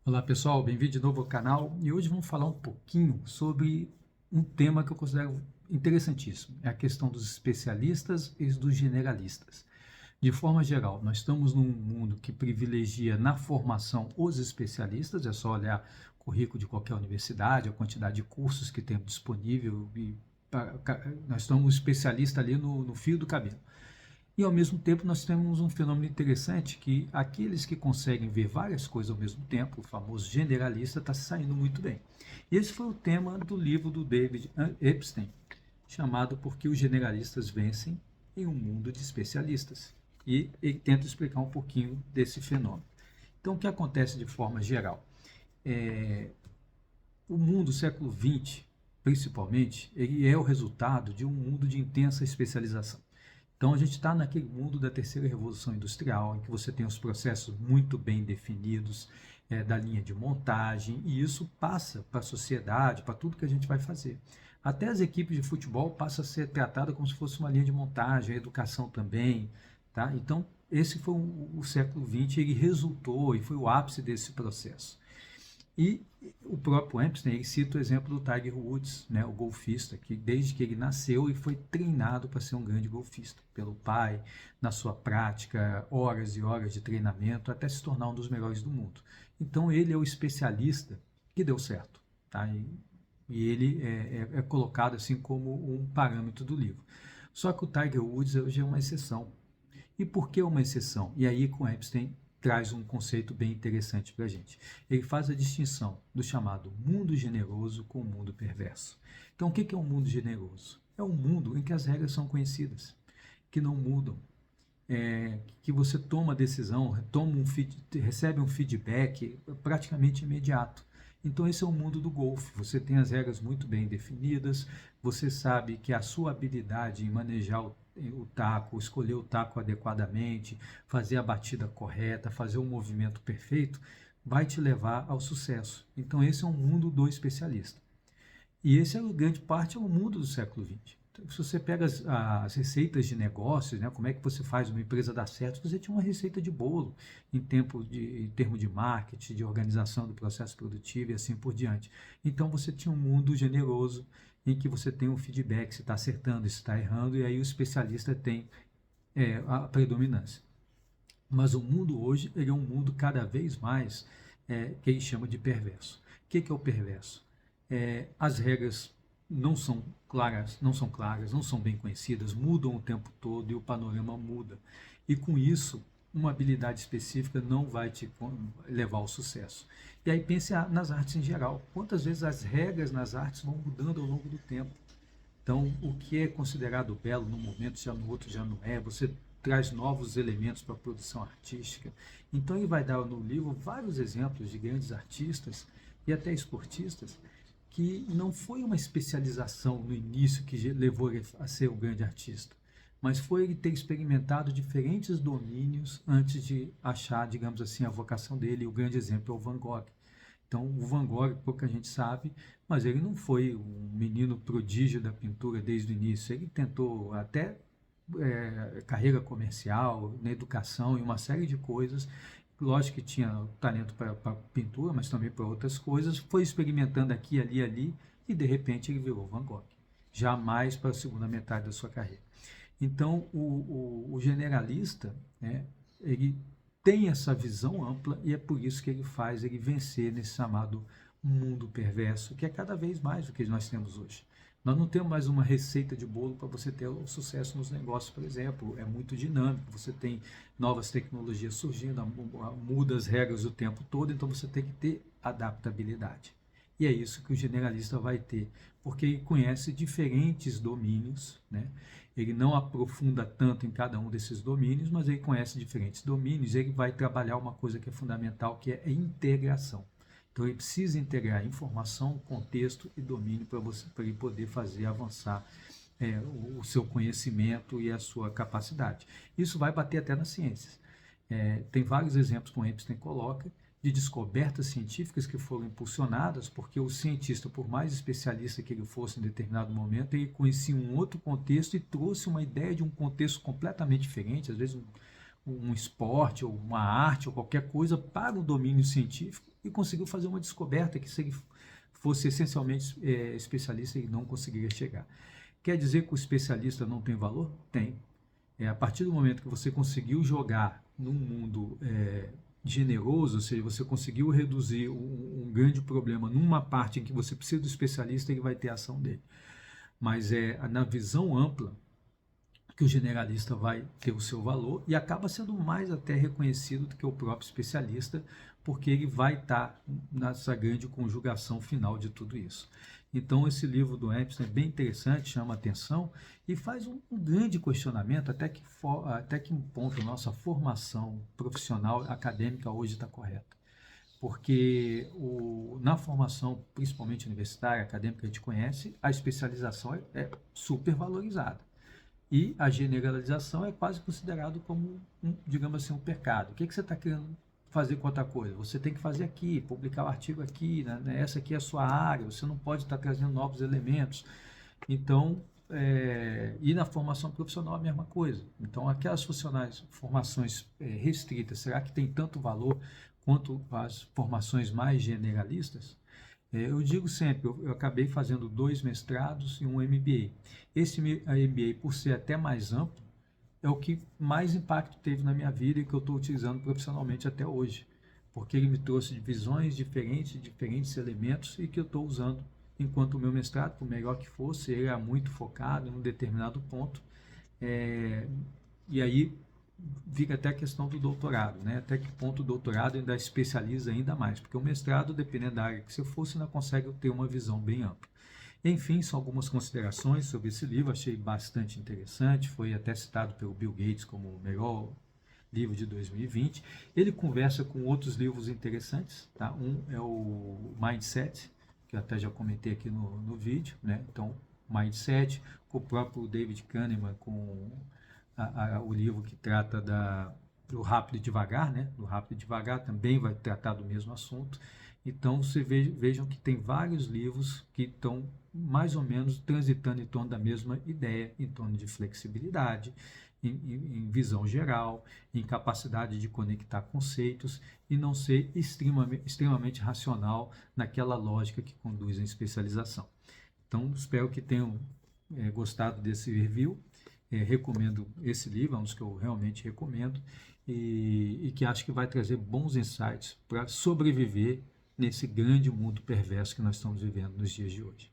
Olá pessoal, bem-vindo de novo ao canal e hoje vamos falar um pouquinho sobre um tema que eu considero interessantíssimo, é a questão dos especialistas e dos generalistas. De forma geral, nós estamos num mundo que privilegia na formação os especialistas, é só olhar o currículo de qualquer universidade, a quantidade de cursos que temos disponível e nós estamos um especialista ali no fio do cabelo. E ao mesmo tempo nós temos um fenômeno interessante que aqueles que conseguem ver várias coisas ao mesmo tempo, o famoso generalista, está saindo muito bem. E esse foi o tema do livro do David Epstein, chamado Por que os Generalistas Vencem em um Mundo de Especialistas. E ele tenta explicar um pouquinho desse fenômeno. Então, o que acontece de forma geral? O mundo do século XX, principalmente, ele é o resultado de um mundo de intensa especialização. Então a gente está naquele mundo da terceira revolução industrial, em que você tem os processos muito bem definidos da linha de montagem, e isso passa para a sociedade, para tudo que a gente vai fazer. Até as equipes de futebol passam a ser tratadas como se fosse uma linha de montagem, a educação também. Tá? Então esse foi o século XX, ele resultou e foi o ápice desse processo. E o próprio Epstein, ele cita o exemplo do Tiger Woods, né, o golfista, que desde que ele nasceu e foi treinado para ser um grande golfista, pelo pai, na sua prática, horas e horas de treinamento, até se tornar um dos melhores do mundo. Então ele é o especialista que deu certo. Tá? E ele é colocado assim como um parâmetro do livro. Só que o Tiger Woods hoje é uma exceção. E por que uma exceção? E aí com Epstein traz um conceito bem interessante para a gente. Ele faz a distinção do chamado mundo generoso com o mundo perverso. Então, o que é um mundo generoso? É um mundo em que as regras são conhecidas, que não mudam, que você toma a decisão, recebe um feedback praticamente imediato. Então esse é o mundo do golfe. Você tem as regras muito bem definidas, você sabe que a sua habilidade em manejar o taco, escolher o taco adequadamente, fazer a batida correta, fazer o movimento perfeito, vai te levar ao sucesso. Então esse é um mundo do especialista. E esse é grande parte é o mundo do século XX. Então, se você pega as receitas de negócios, né, como é que você faz uma empresa dar certo, você tinha uma receita de bolo em termos de marketing, de organização do processo produtivo e assim por diante. Então você tinha um mundo generoso em que você tem um feedback, se está acertando, se está errando, e aí o especialista tem a predominância. Mas o mundo hoje ele é um mundo cada vez mais que ele chama de perverso. O que é o perverso? As regras não são bem conhecidas, mudam o tempo todo e o panorama muda. E com isso, uma habilidade específica não vai te levar ao sucesso. E aí pense nas artes em geral. Quantas vezes as regras nas artes vão mudando ao longo do tempo? Então, o que é considerado belo num momento, já no outro já não é. Você traz novos elementos para a produção artística. Então, ele vai dar no livro vários exemplos de grandes artistas e até esportistas que não foi uma especialização no início que levou ele a ser um grande artista, mas foi ele ter experimentado diferentes domínios antes de achar, digamos assim, a vocação dele. E o grande exemplo é o Van Gogh. Então, o Van Gogh, pouca gente sabe, mas ele não foi um menino prodígio da pintura desde o início. Ele tentou até carreira comercial, na educação e uma série de coisas. Lógico que tinha talento para pintura, mas também para outras coisas. Foi experimentando aqui, ali, ali, e de repente ele virou Van Gogh. Jamais para a segunda metade da sua carreira. Então, o generalista, né, ele tem essa visão ampla e é por isso que ele faz ele vencer nesse chamado mundo perverso, que é cada vez mais do que nós temos hoje. Nós não temos mais uma receita de bolo para você ter o sucesso nos negócios, por exemplo. É muito dinâmico, você tem novas tecnologias surgindo, muda as regras o tempo todo, então você tem que ter adaptabilidade. E é isso que o generalista vai ter, porque ele conhece diferentes domínios, né? Ele não aprofunda tanto em cada um desses domínios, mas ele conhece diferentes domínios, ele vai trabalhar uma coisa que é fundamental, que é a integração. Então ele precisa integrar informação, contexto e domínio para ele poder fazer avançar o seu conhecimento e a sua capacidade. Isso vai bater até nas ciências. Tem vários exemplos que o Epstein coloca de descobertas científicas que foram impulsionadas porque o cientista, por mais especialista que ele fosse em determinado momento, ele conhecia um outro contexto e trouxe uma ideia de um contexto completamente diferente, às vezes um esporte, ou uma arte, ou qualquer coisa para o domínio científico e conseguiu fazer uma descoberta que, se ele fosse essencialmente especialista, ele não conseguiria chegar. Quer dizer que o especialista não tem valor? Tem. A partir do momento que você conseguiu jogar num mundo generoso, ou seja, você conseguiu reduzir um grande problema numa parte em que você precisa do especialista, ele vai ter a ação dele. Mas na visão ampla que o generalista vai ter o seu valor e acaba sendo mais até reconhecido do que o próprio especialista, porque ele vai estar nessa grande conjugação final de tudo isso. Então, esse livro do Epstein é bem interessante, chama atenção e faz um grande questionamento até que ponto nossa formação profissional acadêmica hoje está correta. Porque na formação, principalmente universitária, acadêmica, a gente conhece, a especialização é super valorizada. E a generalização é quase considerado como, digamos assim, um pecado. O que você está querendo fazer com outra coisa? Você tem que fazer aqui, publicar o artigo aqui, né? Essa aqui é a sua área, você não pode estar trazendo novos elementos. Então, e na formação profissional a mesma coisa. Então, aquelas formações restritas, será que tem tanto valor quanto as formações mais generalistas? Eu digo sempre, eu acabei fazendo 2 mestrados e um MBA. Esse MBA, por ser até mais amplo, é o que mais impacto teve na minha vida e que eu estou utilizando profissionalmente até hoje. Porque ele me trouxe visões diferentes, diferentes elementos e que eu estou usando. Enquanto o meu mestrado, por melhor que fosse, ele era muito focado em um determinado ponto. E aí fica até a questão do doutorado, né? Até que ponto o doutorado ainda especializa ainda mais, porque o mestrado, dependendo da área que você for, você ainda consegue ter uma visão bem ampla. Enfim, são algumas considerações sobre esse livro, achei bastante interessante, foi até citado pelo Bill Gates como o melhor livro de 2020. Ele conversa com outros livros interessantes, tá? Um é o Mindset, que eu até já comentei aqui no vídeo, né? Então, Mindset, com o próprio David Kahneman, com o livro que trata do Rápido e Devagar, né? Do Rápido e Devagar também vai tratar do mesmo assunto. Então, vejam que tem vários livros que estão mais ou menos transitando em torno da mesma ideia, em torno de flexibilidade, em visão geral, em capacidade de conectar conceitos e não ser extremamente racional naquela lógica que conduz à especialização. Então, espero que tenham gostado desse review. Recomendo esse livro, é um dos que eu realmente recomendo e que acho que vai trazer bons insights para sobreviver nesse grande mundo perverso que nós estamos vivendo nos dias de hoje.